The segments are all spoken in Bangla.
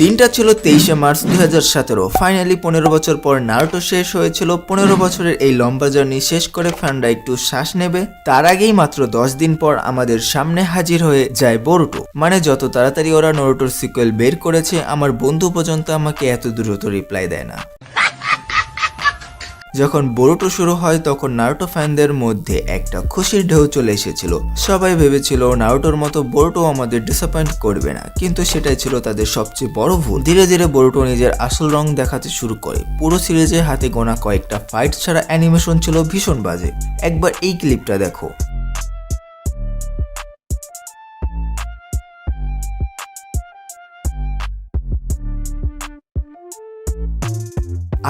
দিনটা ছিল 23শে মার্চ 2017। ফাইনালি 15 বছর পর নারুটো শেষ হয়েছিল। 15 বছরের এই লম্বা জার্নি শেষ করে ফ্যানরা একটু শ্বাস নেবে। তার আগেই মাত্র 10 দিন পর আমাদের সামনে হাজির হয়ে যায় বোরুটো। মানে যত তাড়াতাড়ি ওরা নারুটোর সিকুয়েল বের করেছে, আমার বন্ধু পর্যন্ত আমাকে এত দ্রুত রিপ্লাই দেয় না। যখন বোরুটো শুরু হয় তখন নারুটো ফ্যানদের মধ্যে একটা খুশির ঢেউ চলে এসেছিল। সবাই ভেবেছিল নারুটোর মতো বোরুটো আমাদের ডিসঅ্যাপয়েন্ট করবে না, কিন্তু সেটাই ছিল তাদের সবচেয়ে বড় ভুল। ধীরে ধীরে বোরুটো নিজের আসল রং দেখাতে শুরু করে। পুরো সিরিজে হাতে গোনা কয়েকটা ফাইট ছাড়া অ্যানিমেশন ছিল ভীষণ বাজে। একবার এই ক্লিপটা দেখো।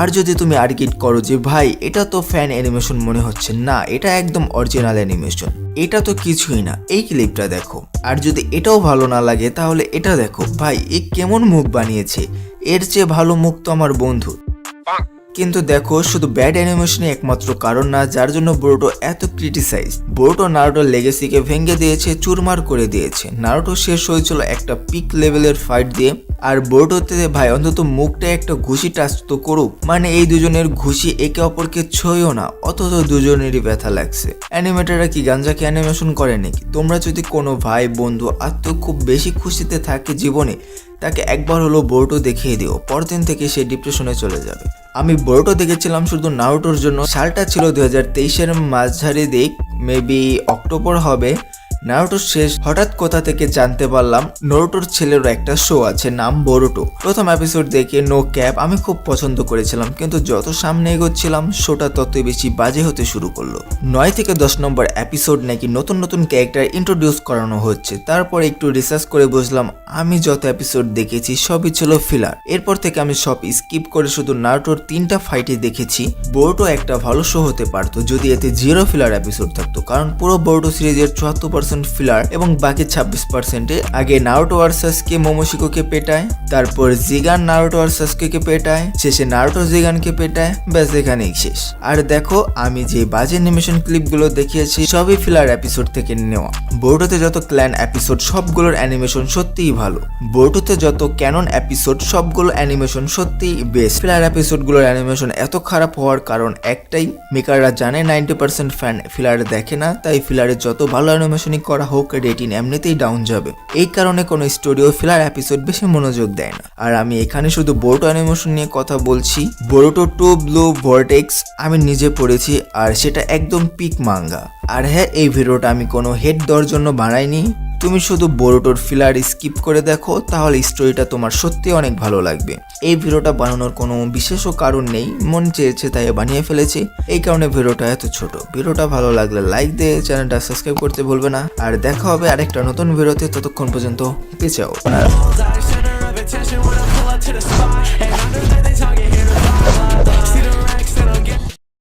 আর যদি তুমি আর্গিট করো যে ভাই এটা তো ফ্যান অ্যানিমেশন মনে হচ্ছে, না এটা একদম অরিজিনাল অ্যানিমেশন, এটা তো কিছুই না, এই ক্লিপটা দেখো। আর যদি এটাও ভালো না লাগে তাহলে এটা দেখো। ভাই এ কেমন মুখ বানিয়েছে, এর চেয়ে ভালো মুখ তো আমার বন্ধু। কিন্তু দেখো, শুধু ব্যাড অ্যানিমেশনই একমাত্র কারণ না যার জন্য বোরুটো এত ক্রিটিসাইজ। বোরুটো নারুটোর লেগেসিকে ভেঙে দিয়েছে, চুরমার করে দিয়েছে। নারুটো শেষ হয়েছিল একটা পিক লেভেলের ফাইট দিয়ে, আর বোরুটোতে ভাই অন্তত মুখটা একটা ঘুষি টাচ তো করুক। মানে এই দুজনের ঘুষি একে অপরকে ছয়ও না, অথচ দুজনেরই ব্যথা লাগছে। অ্যানিমেটররা কি গাঞ্জাকে অ্যানিমেশন করে নাকি? তোমরা যদি কোনো ভাই বন্ধু আত্মীয় খুব বেশি খুশিতে থাকে জীবনে, তাকে একবার হলো বোরুটো দেখিয়ে দিও, পরদিন থেকে সে ডিপ্রেশনে চলে যাবে। আমি বোরুটো দেখেছিলাম শুধু নারুটোর জন্য। সালটা ছিল 2023-এর মাঝারি দিক, মেবি অক্টোবর হবে। নারুটোর শেষ হঠাৎ কোথা থেকে জানতে পারলাম নারুটোর ছেলেরও একটা শো আছে, নাম বোরুটো। প্রথম এপিসোড দেখে নো ক্যাপ আমি খুব পছন্দ করেছিলাম, কিন্তু যত সামনে এগোচ্ছিলাম শোটা ততই বেশি বাজে হতে শুরু করলো। 9 থেকে 10 নম্বর এপিসোড নাকি নতুন নতুন ক্যারেক্টার ইন্ট্রোডিউস করানো হচ্ছে। তারপর একটু রিসার্চ করে বুঝলাম আমি যত এপিসোড দেখেছি সবই ছিল ফিলার। এরপর থেকে আমি সব স্কিপ করে শুধু নারুটোর 3টা ফাইটই দেখেছি। বোরুটো একটা ভালো শো হতে পারতো যদি এতে 0 ফিলার এপিসোড থাকতো, কারণ পুরো বোরুটো সিরিজের 74% ফিলার এবং বাকি 26%-এ আগে নারুটো আর সাসকে মোমোশিকোকে পেটায়, তারপর জিগান নারুটো আর সাসকেকে পেটায়, শেষে নারুটো জিগানকে পেটায়, ব্যাস এখানেই শেষ। আর দেখো, আমি যে বাজে অ্যানিমেশন ক্লিপগুলো দেখিয়েছি সবই ফিলার এপিসোড থেকে নেওয়া। বোরুটোতে যত ক্ল্যান এপিসোড সবগুলোর অ্যানিমেশন সত্যিই ভালো। বোরুটোতে যত ক্যানন এপিসোড সবগুলো অ্যানিমেশন সত্যিই বেস্ট। ফিলার এপিসোডগুলোর অ্যানিমেশন এত খারাপ হওয়ার কারণ একটাই, মেকাররা জানে 90% ফ্যান ফিলার দেখে না, তাই ফিলারে যত ভালো অ্যানিমেশনই করা হোক রেটিং এমনিতেই ডাউন যাবে। এই কারণে কোনো স্টুডিও ফিলার এপিসোড বেশি মনোযোগ দেয় না। আর আমি এখানে শুধু বোরুটো অ্যানিমেশন নিয়ে কথা বলছি। বোরুটো 2 ব্লু ভর্টেক্স আমি নিজে পড়েছি, আর সেটা একদম পিক মাঙ্গা। আর হ্যাঁ, এই ভিডিওটা আমি কোনো হেড দেওয়ার জন্য বানাইনি। তুমি শুধু বোরুটোর ফিলার স্কিপ করে দেখো, তাহলে স্টোরিটা তোমার সত্যি অনেক ভালো লাগবে। এই ভিডিওটা বানানোর কোনো বিশেষও কারণ নেই, মন চেয়েছে তাই বানিয়ে ফেলেছি, এই কারণে ভিডিওটা এত ছোট। ভিডিওটা ভালো লাগলে লাইক দিয়ে চ্যানেলটা সাবস্ক্রাইব করতে ভুলবে না। আর দেখা হবে আরেকটা নতুন ভিডিওতে, ততক্ষণ পর্যন্ত পেছাও।